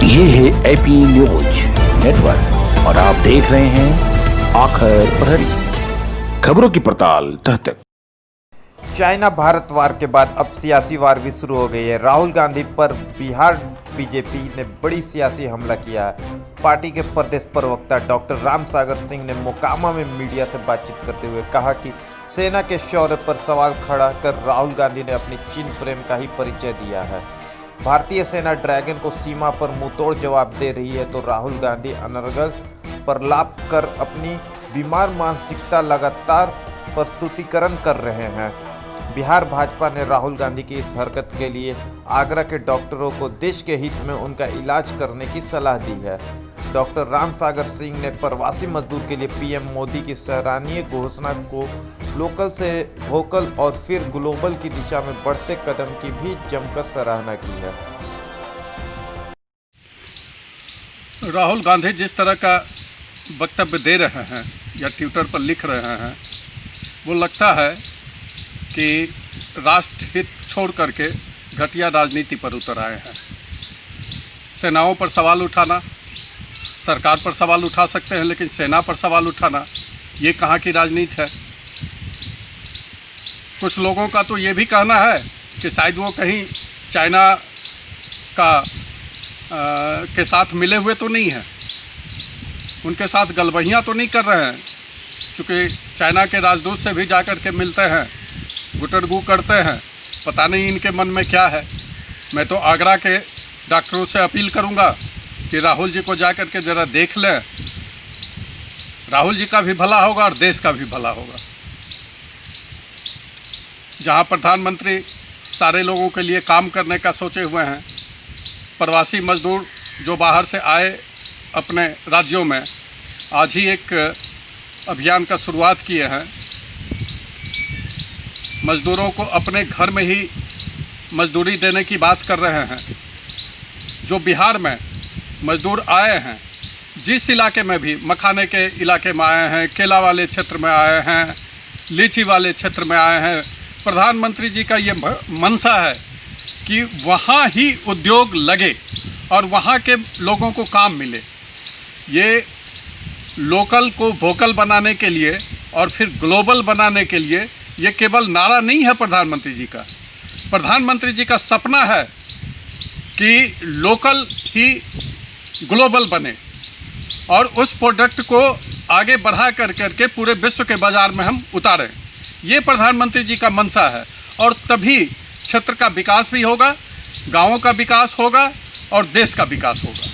ये है AP news network और आप देख रहे हैं आखिर प्रहरी, खबरों की पड़ताल तह तक। चाइना भारत वार के बाद अब सियासी वार भी शुरू हो गई है। राहुल गांधी पर बिहार बीजेपी ने बड़ी सियासी हमला किया है। पार्टी के प्रदेश प्रवक्ता डॉक्टर रामसागर सिंह ने मोकामा में मीडिया से बातचीत करते हुए कहा कि सेना के शौर्य पर सवाल खड़ा कर राहुल गांधी ने अपनी चीन प्रेम का ही परिचय दिया है। भारतीय सेना ड्रैगन को सीमा पर मुंहतोड़ जवाब दे रही है तो राहुल गांधी अनर्गल प्रलाप कर अपनी बीमार मानसिकता लगातार प्रस्तुतिकरण कर रहे हैं। बिहार भाजपा ने राहुल गांधी की इस हरकत के लिए आगरा के डॉक्टरों को देश के हित में उनका इलाज करने की सलाह दी है। डॉक्टर रामसागर सिंह ने प्रवासी मजदूर के लिए पीएम मोदी की सराहनीय घोषणा को लोकल से वोकल और फिर ग्लोबल की दिशा में बढ़ते कदम की भी जमकर सराहना की है। राहुल गांधी जिस तरह का वक्तव्य दे रहे हैं या ट्विटर पर लिख रहे हैं, वो लगता है कि राष्ट्र हित छोड़ करके घटिया राजनीति पर उतर आए हैं। सेनाओं पर सवाल उठाना, सरकार पर सवाल उठा सकते हैं, लेकिन सेना पर सवाल उठाना ये कहाँ की राजनीति है। कुछ लोगों का तो ये भी कहना है कि शायद वो कहीं चाइना का के साथ मिले हुए तो नहीं हैं, उनके साथ गलबहियाँ तो नहीं कर रहे हैं, क्योंकि चाइना के राजदूत से भी जाकर के मिलते हैं, गुटरगू करते हैं। पता नहीं इनके मन में क्या है। मैं तो आगरा के डॉक्टरों से अपील करूंगा कि राहुल जी को जाकर के ज़रा देख लें। राहुल जी का भी भला होगा और देश का भी भला होगा। जहां प्रधानमंत्री सारे लोगों के लिए काम करने का सोचे हुए हैं, प्रवासी मजदूर जो बाहर से आए अपने राज्यों में, आज ही एक अभियान का शुरुआत किए हैं। मज़दूरों को अपने घर में ही मजदूरी देने की बात कर रहे हैं। जो बिहार में मजदूर आए हैं, जिस इलाके में भी, मखाने के इलाके में आए हैं, केला वाले क्षेत्र में आए हैं, लीची वाले क्षेत्र में आए हैं, प्रधानमंत्री जी का ये मंशा है कि वहाँ ही उद्योग लगे और वहाँ के लोगों को काम मिले। ये लोकल को वोकल बनाने के लिए और फिर ग्लोबल बनाने के लिए ये केवल नारा नहीं है प्रधानमंत्री जी का। प्रधानमंत्री जी का सपना है कि लोकल ही ग्लोबल बने और उस प्रोडक्ट को आगे बढ़ा करके पूरे विश्व के बाज़ार में हम उतारें। ये प्रधानमंत्री जी का मंशा है और तभी क्षेत्र का विकास भी होगा, गाँवों का विकास होगा और देश का विकास होगा।